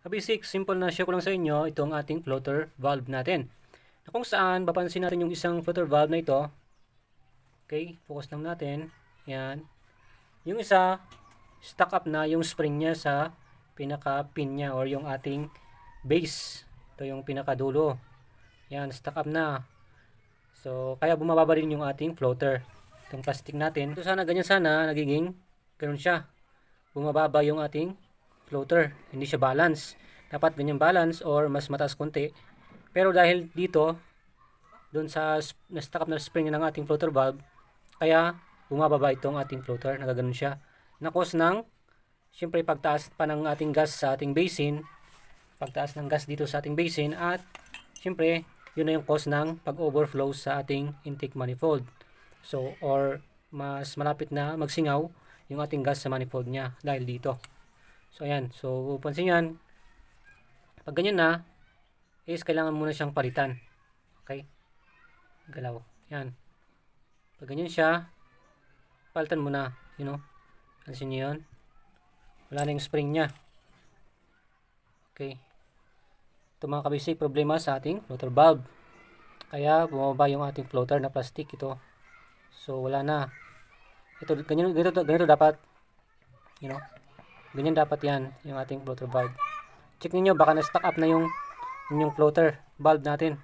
Basic, simple na share ko lang sa inyo itong ating floater valve natin. Na kung saan, papansin natin yung isang floater valve na ito. Okay, focus lang natin. Yan. Yung isa, stuck up na yung spring niya sa pinaka-pin niya or yung ating base. Ito yung pinakadulo. Yan, stuck up na. So, kaya bumababa rin yung ating floater. Itong plastic natin. So, ganyan sana, nagiging ganun siya. Bumababa yung ating floater, hindi siya balance. Dapat ganyan balance or mas mataas konti. Pero dahil dito, doon sa na-stuck up na spring ng ating floater valve, kaya bumababa itong ating floater, nagaganon siya. Na cause ng, syempre pagtaas pa ng ating gas sa ating basin, pagtaas ng gas dito sa ating basin, at syempre, yun na yung cause ng pag-overflow sa ating intake manifold. So, or mas malapit na magsingaw yung ating gas sa manifold niya dahil dito. So, ayan. So, pansin yan. Pag ganyan na, is kailangan muna siyang palitan. Okay? Galaw. Yan. Pag ganyan siya, palitan mo na. You know? Pansin nyo yun? Wala na yung spring niya. Okay. Ito mga kabisig, problema sa ating floater valve. Kaya, bumaba yung ating floater na plastic ito. So, wala na. Ito, ganito dapat. You know? Ganyan dapat yan, yung ating floater valve. Check niyo baka na-stuck up na yung floater valve natin.